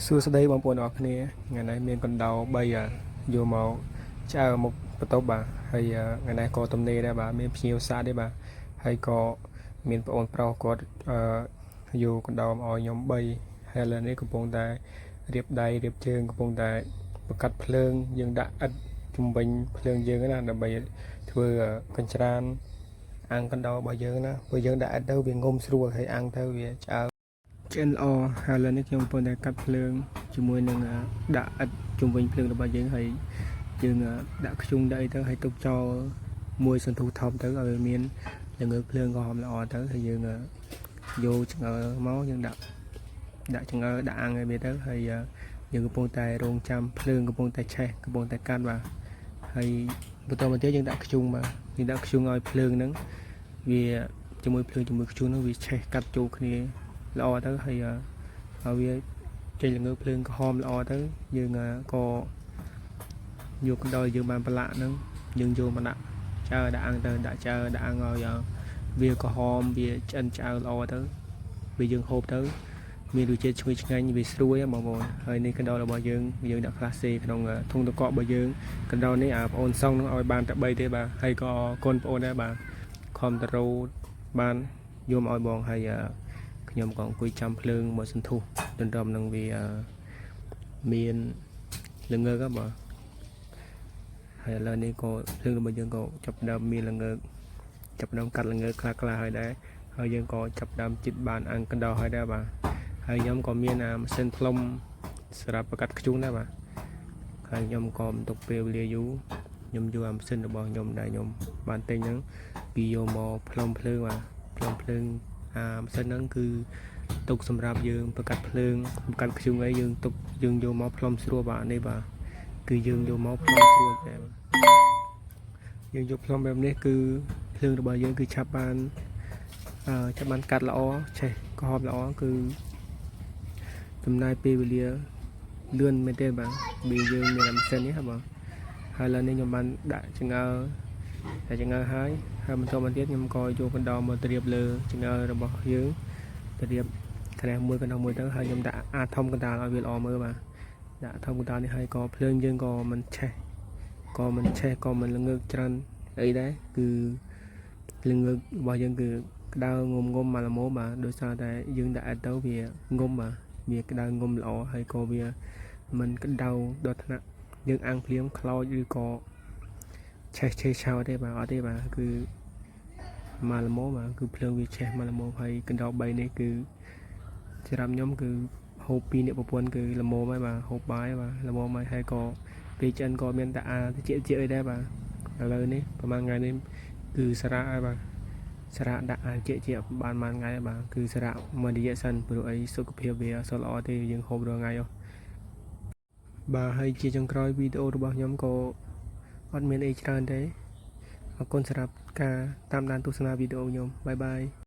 សួស្តីបងប្អូនអរគ្នាថ្ងៃនេះមានកណ្ដោ3យកមកឆ្អើមុខបន្ទប់បាទហើយថ្ងៃនេះក៏ទំនេរដែរបាទមានភ្ញៀវសាដែរបាទហើយក៏មានបងប្អូនប្រុសគាត់យកកណ្ដោមកឲ្យខ្ញុំ3ហើយឥឡូវនេះកំពុងតែរៀបដៃរៀបជើងកំពុងតែបង្កាត់ភ្លើងយើងដាក់ឥដ្ឋជំវិញភ្លើងយើងណាដើម្បីធ្វើកញ្ច្រានអាំងកណ្ដោរបស់យើងណាព្រោះយើងដាក់ឥដ្ឋទៅវាងុំស្រួលហើយអាំងទៅវាឆ្អើឆ្អិនល្អហើយឥឡូវនេះខ្ញុំកំពុងតែកាត់ភ្លើងជាមួយនឹងដាក់ឥដ្ឋជុំវិញភ្លើងរបស់យើងហើយយើងដាក់ខ្ជុងដាក់អីទៅហើយទុកចោលមួយសន្ទុះថប់ទៅឲ្យមានល្ងើភ្លើងក៏ហមល្អទៅហើយយើងយកឆ្ងើមកយើងដាក់ឆ្ងើដាក់អាំងឲ្យវាទៅហើយយើងកំពុងតែរងចាំភ្លើងកំពុងតែឆេះកំពុងតែកាត់បាទហើយបន្តមកទៀតយើងដាក់ខ្ជុងបាទយើងដាក់ខ្ជុងឲ្យភ្លើងហ្នឹងវាជាមួយភ្លើងជាមួយខ្ជុងហ្នឹងវាឆេះកាត់ចូលគ្នាល្អទៅហើយឲ្យវាចេញល្ងើភ្លើងក្រហមល្អទៅយើងក៏យកកណ្ដោយើងបានប្រឡាក់ហ្នឹងយើងយកមកដាក់ឆ្អើដាក់អាំងទៅដាក់ឆ្អើដាក់អាំងឲ្យវាក្រហមវាឆ្អិនឆ្អើល្អទៅពេលយើងហូបទៅមានរសជាតិឈ្ងុយឆ្ងាញ់វាស្រួយបងប្អូនហើយនេះកណ្ដោរបស់យើងដាក់ក្លាសេក្នុងធុងទឹកកករបស់យើងកណ្ដោនេះបងប្អូនសង់នឹងឲ្យបានតែ3ទេបាទហើយក៏កូនបងប្អូនដែរបាទខំតរោបានយកមកឲ្យបងហើយខ្ញុំក៏អង្គុយចាំភ្លើងមកសន្ទុះទន្ទឹមនឹងវាមានល្ងើកបាទហើយឥឡូវនេះក៏ភ្លើងរបស់យើងក៏ចាប់ដើមមានល្ងើកចាប់ដើមកាត់ល្ងើកខ្លះហើយដែរហើយយើងក៏ចាប់ដើមជិតបានអាំងកណ្ដោហើយដែរបាទហើយខ្ញុំក៏មានម៉ាស៊ីនផ្លុំសម្រាប់បង្កាត់ខ្ជុងដែរបាទហើយខ្ញុំក៏មិនទុកពេលវេលាយូរខ្ញុំយកម៉ាស៊ីនរបស់ខ្ញុំដែលខ្ញុំបានទិញហ្នឹងពីយកមកផ្លុំភ្លើងបាទផ្លុំភ្លើងម៉ាស៊ីនហ្នឹងគឺទុកសម្រាប់យើងបង្កាត់ភ្លើងបង្កាត់ខ្ជុងអីយើងទុកយើងយកមកផ្លុំស្រួលបាទនេះបាទគឺយើងយកមកផ្លុំស្រួលតែយើងយកផ្លុំបែបនេះគឺភ្លើងរបស់យើងគឺឆាប់បានកាត់ល្អឆេះក្រហមល្អគឺចំណាយពេលវេលាលឿនមែនទេបាទវាយើងមានម៉ាស៊ីននេះហ៎បងហើយឥឡូវនេះខ្ញុំបានដាក់ចង្អើតែចង្អើហើយបន្តមកទៀតខ្ញុំក៏យកកណ្ដោមកត្រៀបលើចង្អើរបស់យើងត្រៀបខ្នះមួយកណ្ដោមួយទៅហើយខ្ញុំដាក់ធំកណ្ដាលឲ្យវាល្អមើលបាទដាក់ធំកណ្ដាលនេះហើយក៏ភ្លើងយើងក៏មិនឆេះក៏មិនល្ងើកច្រើនអីដែរគឺល្ងើករបស់យើងគឺក្តៅងុំមកល្មមបាទដោយសារតែយើងដាក់អត់ទៅវាងុំបាទវាក្តៅងុំល្អហើយក៏វាមិនក្តៅដល់ថ្នាក់យើងអាំងភ្លាមខ្លោចឬក៏ឆេះឆោតទេបាទអត់ទេបាទគឺមកល្មមបាទគឺភ្លើងវាឆេះមកល្មមហើយកណ្ដោ3នេះគឺសម្រាប់ខ្ញុំគឺហូប2អ្នកប្រពន្ធគឺល្មមហើយបាទហូបបាយបាទល្មមហើយក៏ពេលឆ្អិនក៏មានតែតិចអីដែរបាទឥឡូវនេះប្រហែលថ្ងៃនេះគឺសារ៉ាហើយបាទសារ៉ាដាក់ជាបានថ្ងៃបាទគឺសារ៉ាមួយរយៈសិនព្រោះអីសុខភាពវាអត់សូវល្អទេយើងហូបរាល់ថ្ងៃបាទហើយជាចុងក្រោយវីដេអូរបស់ខ្ញុំក៏អត់មានអីច្រើនទេអរគុណសម្រាប់ការតាមដានទស្សនាវីដេអូខ្ញុំបាយបាយ